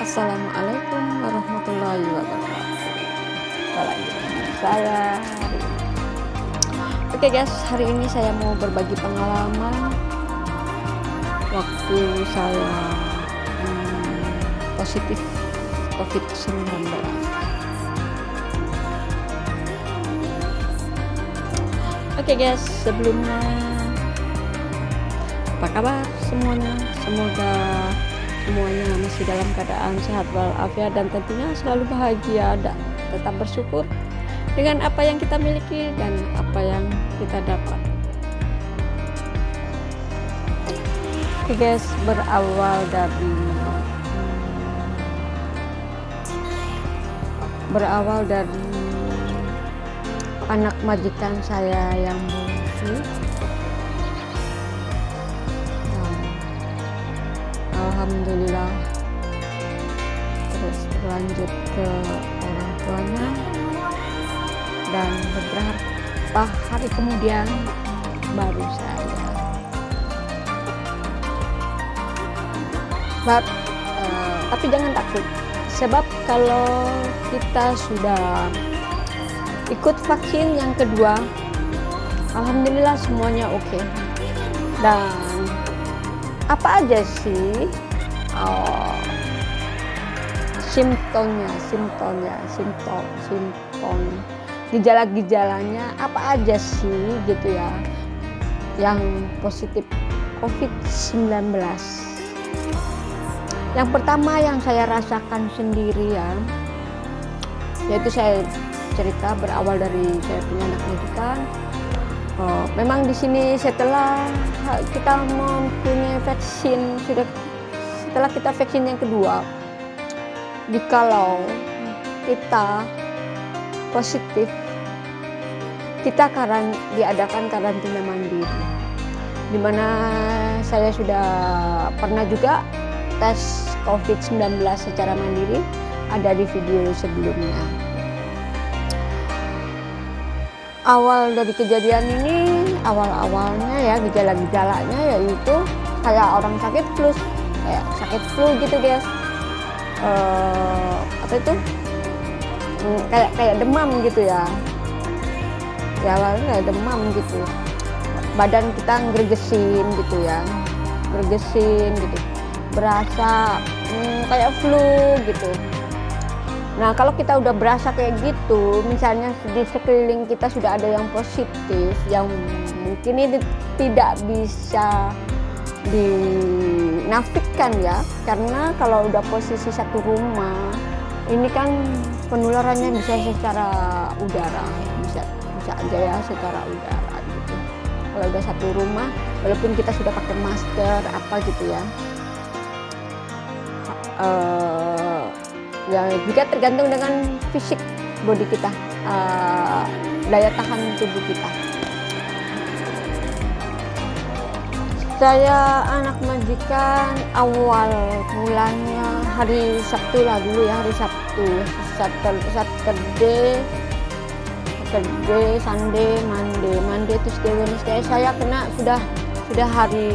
Assalamualaikum warahmatullahi wabarakatuh. Kita lagi dengan saya hari ini. Oke guys, hari ini saya mau berbagi pengalaman waktu saya positif COVID-19. Oke guys, sebelumnya apa kabar semuanya? Semoga semuanya masih dalam keadaan sehat walafiat dan tentunya selalu bahagia dan tetap bersyukur dengan apa yang kita miliki dan apa yang kita dapat. Oke guys, berawal dari anak majikan saya yang bungsu. Alhamdulillah, terus berlanjut ke orang tuanya, dan beberapa hari kemudian baru saya. Tapi jangan takut, sebab kalau kita sudah ikut vaksin yang kedua, alhamdulillah semuanya oke. Dan apa aja sih simptom gejala-gejalanya apa aja sih gitu ya yang positif COVID-19. Yang pertama yang saya rasakan sendiri ya, yaitu saya cerita berawal dari saya punya anak majikan. Memang di sini setelah kita mempunyai vaksin, setelah kita vaksin yang kedua, jikalau kita positif, kita diadakan karantina mandiri, dimana saya sudah pernah juga tes COVID-19 secara mandiri, ada di video sebelumnya. Awal dari kejadian ini, awalnya ya gejala-gejalanya yaitu kayak orang sakit flu gitu guys. Kayak demam gitu ya. Ya awalnya kayak demam gitu. Badan kita gregesin gitu ya. Berasa kayak flu gitu. Nah, kalau kita udah berasa kayak gitu, misalnya di sekeliling kita sudah ada yang positif, yang mungkin ini tidak bisa dinafikan ya, karena kalau udah posisi satu rumah, ini kan penularannya bisa secara udara, bisa aja ya secara udara gitu. Kalau udah satu rumah, walaupun kita sudah pakai masker apa gitu ya. Ya juga tergantung dengan fisik body kita, daya tahan tubuh kita. Saya anak majikan awal mulanya hari Sabtu lah dulu ya, hari Sabtu, Saturday, Sunday, Monday, Tuesday, Wednesday. Saya kena sudah hari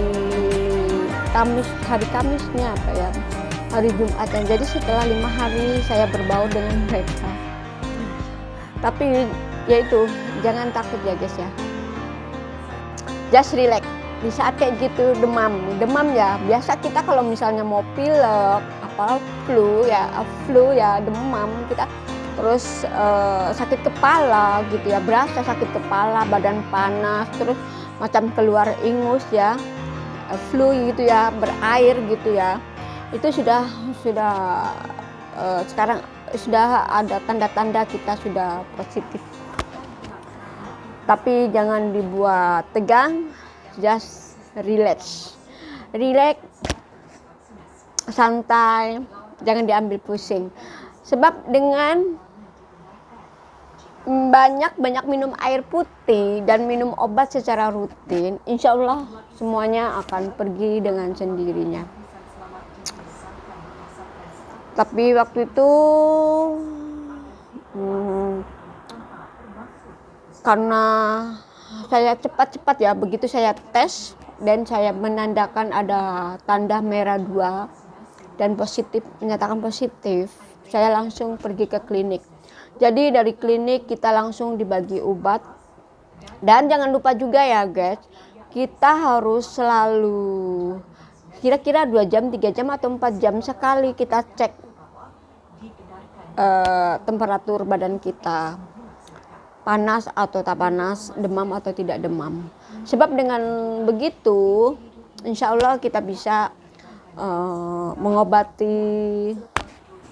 Kamisnya apa ya? Hari Jumatnya. Jadi setelah 5 hari saya berbaur dengan mereka. Tapi ya itu, jangan takut ya guys ya. Just relax. Di saat kayak gitu demam ya. Biasa kita kalau misalnya mau pilek, flu ya demam kita. Terus sakit kepala gitu ya. Berasa sakit kepala, badan panas, terus macam keluar ingus ya. Flu gitu ya, berair gitu ya. Itu sudah sekarang sudah ada tanda-tanda kita sudah positif. Tapi jangan dibuat tegang, just relax, santai, jangan diambil pusing. Sebab dengan banyak minum air putih dan minum obat secara rutin, insya Allah semuanya akan pergi dengan sendirinya. Tapi waktu itu karena saya cepat ya, begitu saya tes dan saya menandakan ada tanda merah 2, dan menyatakan positif, saya langsung pergi ke klinik. Jadi dari klinik kita langsung dibagi obat. Dan jangan lupa juga ya guys, kita harus selalu kira-kira 2 jam, 3 jam atau 4 jam sekali kita cek temperatur badan kita, panas atau tak panas, demam atau tidak demam. Sebab dengan begitu insya Allah kita bisa mengobati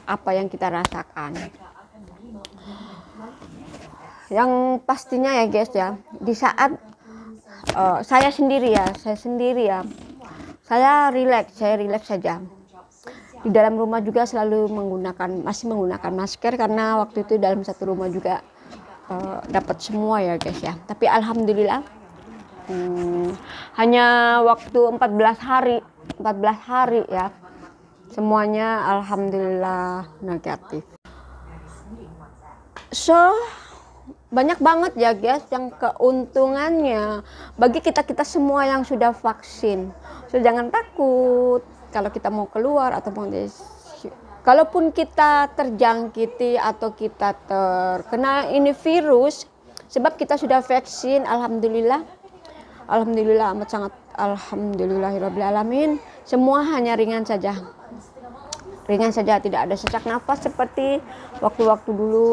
apa yang kita rasakan. Yang pastinya ya guys ya, di saat saya sendiri ya, saya rileks saja. Di dalam rumah juga selalu masih menggunakan masker karena waktu itu dalam satu rumah juga dapat semua ya guys ya. Tapi alhamdulillah hanya waktu 14 hari ya, semuanya alhamdulillah negatif. So banyak banget ya guys yang keuntungannya bagi kita semua yang sudah vaksin. So jangan takut kalau kita mau keluar atau mau kalaupun kita terjangkiti atau kita terkena ini virus, sebab kita sudah vaksin, alhamdulillah amat sangat alhamdulillahirabbil alamin, semua hanya ringan saja, tidak ada sesak nafas seperti waktu-waktu dulu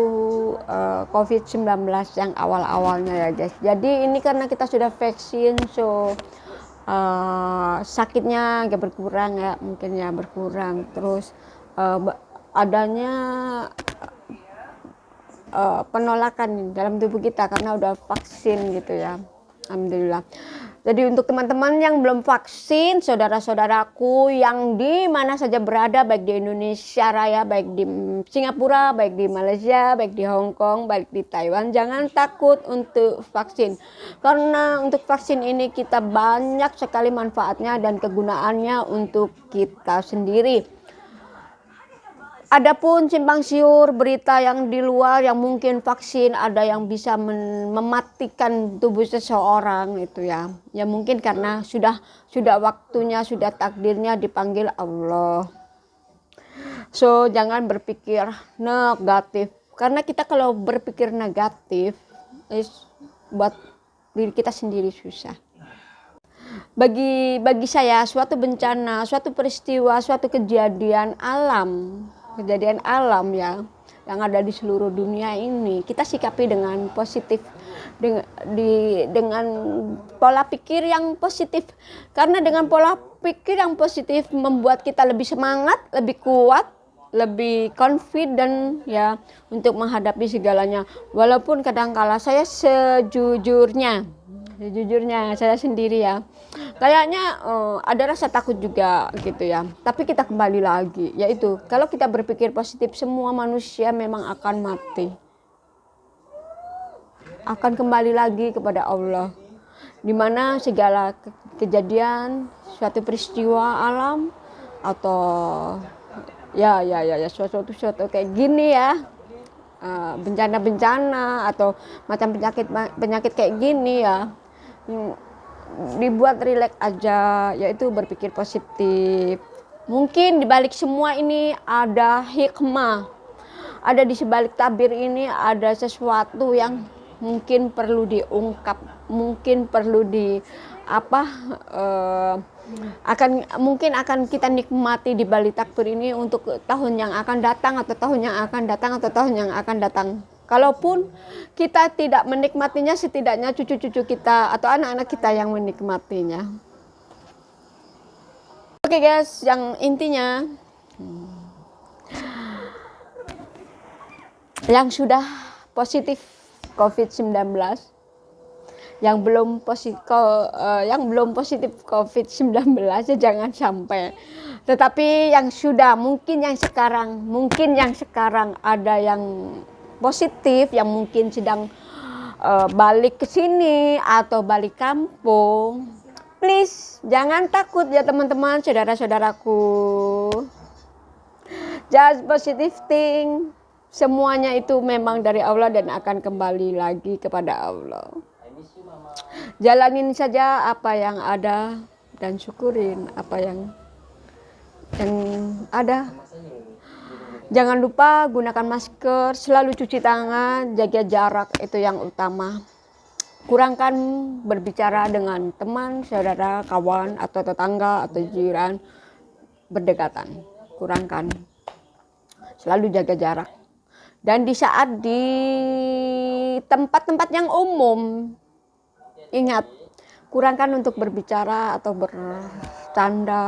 COVID-19 yang awal-awalnya ya guys. Jadi ini karena kita sudah vaksin, so sakitnya agak berkurang ya, mungkin ya berkurang. Terus adanya penolakan dalam tubuh kita karena udah vaksin gitu ya, alhamdulillah. Jadi untuk teman-teman yang belum vaksin, saudara-saudaraku yang di mana saja berada, baik di Indonesia Raya, baik di Singapura, baik di Malaysia, baik di Hong Kong, baik di Taiwan, jangan takut untuk vaksin. Karena untuk vaksin ini kita banyak sekali manfaatnya dan kegunaannya untuk kita sendiri. Adapun simpang siur berita yang di luar yang mungkin vaksin ada yang bisa mematikan tubuh seseorang itu ya. Ya mungkin karena sudah waktunya, sudah takdirnya dipanggil Allah. So jangan berpikir negatif. Karena kita kalau berpikir negatif buat diri kita sendiri susah. Bagi saya suatu bencana, suatu peristiwa, suatu kejadian alam ya yang ada di seluruh dunia ini, kita sikapi dengan positif, dengan pola pikir yang positif. Karena dengan pola pikir yang positif membuat kita lebih semangat, lebih kuat, lebih confident ya untuk menghadapi segalanya. Walaupun kadangkala saya sejujurnya saya sendiri ya, kayaknya ada rasa takut juga gitu ya. Tapi kita kembali lagi, yaitu kalau kita berpikir positif, semua manusia memang akan mati, akan kembali lagi kepada Allah, dimana segala kejadian, suatu peristiwa alam atau ya suatu kayak gini ya, bencana-bencana atau macam penyakit kayak gini ya, dibuat rileks aja, yaitu berpikir positif. Mungkin di balik semua ini ada hikmah, ada di sebalik tabir ini ada sesuatu yang mungkin perlu diungkap, mungkin perlu mungkin akan kita nikmati di balik takbir ini untuk tahun yang akan datang atau tahun yang akan datang. Kalaupun kita tidak menikmatinya, setidaknya cucu-cucu kita atau anak-anak kita yang menikmatinya. Oke guys, yang intinya yang sudah positif COVID-19, yang belum positif COVID-19 ya jangan sampai. Tetapi yang sudah, mungkin yang sekarang ada yang positif, yang mungkin sedang balik ke sini atau balik kampung, please jangan takut ya teman-teman, saudara-saudaraku. Just positive thing, semuanya itu memang dari Allah dan akan kembali lagi kepada Allah. Jalanin saja apa yang ada dan syukurin apa yang yang ada. Jangan lupa gunakan masker, selalu cuci tangan, jaga jarak, itu yang utama. Kurangkan berbicara dengan teman, saudara, kawan, atau tetangga, atau jiran berdekatan. Kurangkan. Selalu jaga jarak. Dan di saat di tempat-tempat yang umum, ingat, kurangkan untuk berbicara atau bercanda,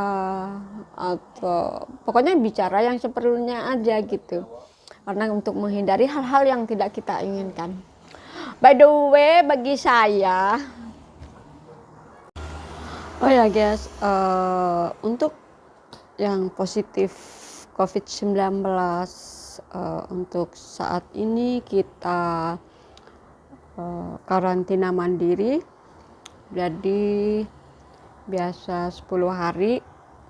atau pokoknya bicara yang seperlunya aja gitu. Karena untuk menghindari hal-hal yang tidak kita inginkan. By the way, bagi saya, oh ya guys, untuk yang positif COVID-19, untuk saat ini kita karantina mandiri. Jadi biasa 10 hari.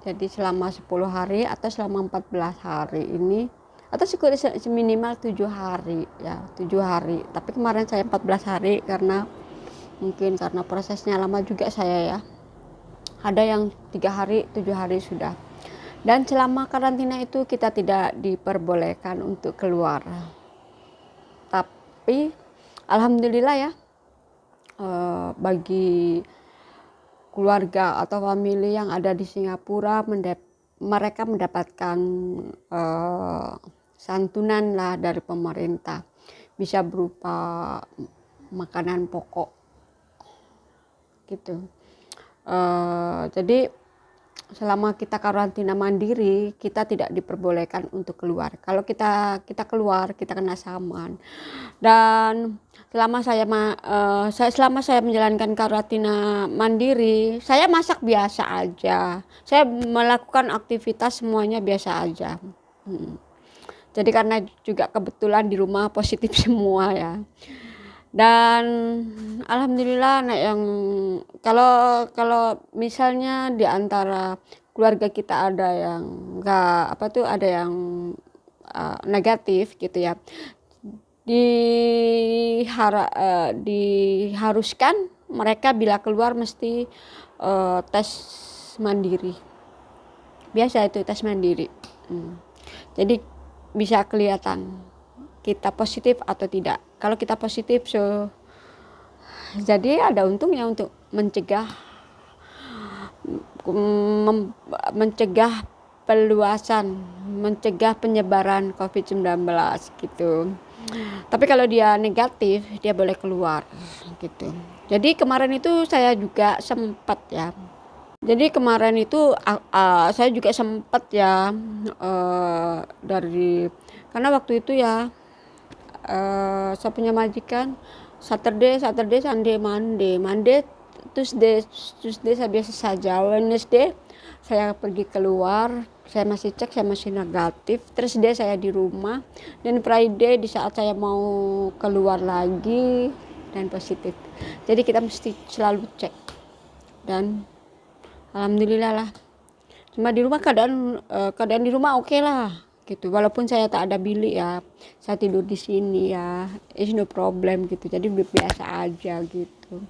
Jadi selama 10 hari atau selama 14 hari ini, atau minimal 7 hari ya, 7 hari. Tapi kemarin saya 14 hari karena mungkin karena prosesnya lama juga saya ya. Ada yang 3 hari, 7 hari sudah. Dan selama karantina itu kita tidak diperbolehkan untuk keluar. Tapi alhamdulillah ya, bagi keluarga atau famili yang ada di Singapura, mereka mendapatkan santunan lah dari pemerintah, bisa berupa makanan pokok gitu. Jadi selama kita karantina mandiri, kita tidak diperbolehkan untuk keluar. Kalau kita keluar, kita kena saman. Dan selama saya menjalankan karantina mandiri, saya masak biasa aja. Saya melakukan aktivitas semuanya biasa aja. Jadi karena juga kebetulan di rumah positif semua ya. Dan alhamdulillah, yang kalau misalnya di antara keluarga kita ada yang ada yang negatif gitu ya, diharuskan mereka bila keluar mesti tes mandiri. Biasa itu tes mandiri. Jadi bisa kelihatan kita positif atau tidak. Kalau kita positif, jadi ada untungnya untuk mencegah peluasan, mencegah penyebaran COVID-19 gitu. Tapi kalau dia negatif, dia boleh keluar gitu. Jadi kemarin itu saya juga sempat ya. Jadi kemarin itu saya juga sempat ya, karena waktu itu ya, saya punya majikan Saturday, Sunday, Monday, Tuesday saya biasa saja. Wednesday saya pergi keluar, saya masih cek, saya masih negatif. Thursday saya di rumah, dan Friday di saat saya mau keluar lagi dan positif. Jadi kita mesti selalu cek. Dan alhamdulillah lah. Cuma di rumah keadaan di rumah oke lah gitu. Walaupun saya tak ada bilik ya, saya tidur di sini ya, it's no problem gitu. Jadi biasa aja gitu.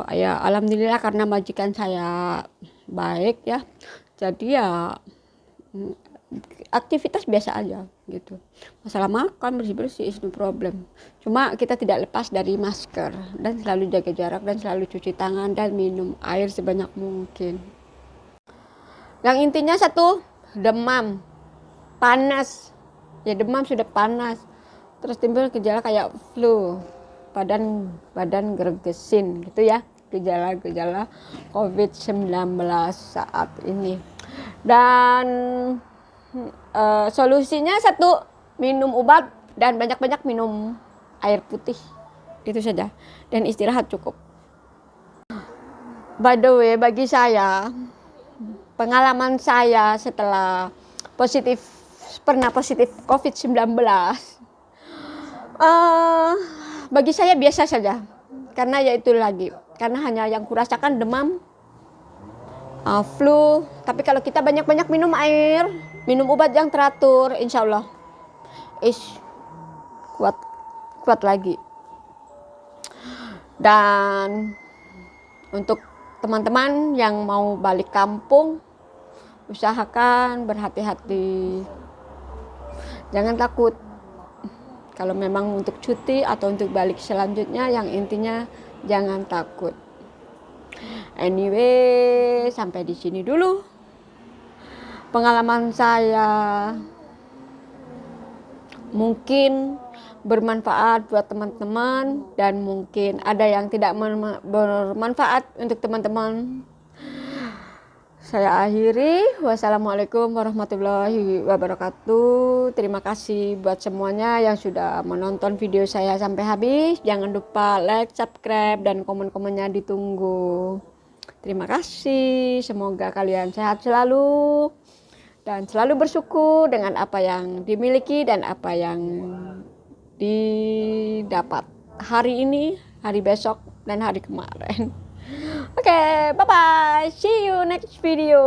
Ya alhamdulillah karena majikan saya baik ya, jadi ya aktivitas biasa aja gitu. Masalah makan bersih-bersih it's no problem. Cuma kita tidak lepas dari masker dan selalu jaga jarak dan selalu cuci tangan dan minum air sebanyak mungkin. Yang intinya satu, demam, panas. Ya demam sudah panas. Terus timbul gejala kayak flu, badan gergesin gitu ya. Gejala-gejala COVID-19 saat ini. Dan solusinya satu, minum obat dan banyak-banyak minum air putih. Itu saja. Dan istirahat cukup. By the way, bagi saya, pengalaman saya setelah pernah positif COVID-19, bagi saya biasa saja. Karena karena hanya yang kurasakan demam, flu. Tapi kalau kita banyak-banyak minum air, minum obat yang teratur, insya Allah kuat lagi. Dan untuk teman-teman yang mau balik kampung, usahakan berhati-hati. Jangan takut. Kalau memang untuk cuti atau untuk balik selanjutnya, yang intinya jangan takut. Anyway, sampai di sini dulu pengalaman saya. Mungkin bermanfaat buat teman-teman dan mungkin ada yang tidak bermanfaat untuk teman-teman. Saya akhiri. Wassalamualaikum warahmatullahi wabarakatuh. Terima kasih buat semuanya yang sudah menonton video saya sampai habis. Jangan lupa like, subscribe, dan komen-komennya ditunggu. Terima kasih. Semoga kalian sehat selalu dan selalu bersyukur dengan apa yang dimiliki dan apa yang didapat hari ini, hari besok, dan hari kemarin. Oke, bye-bye. See you next video.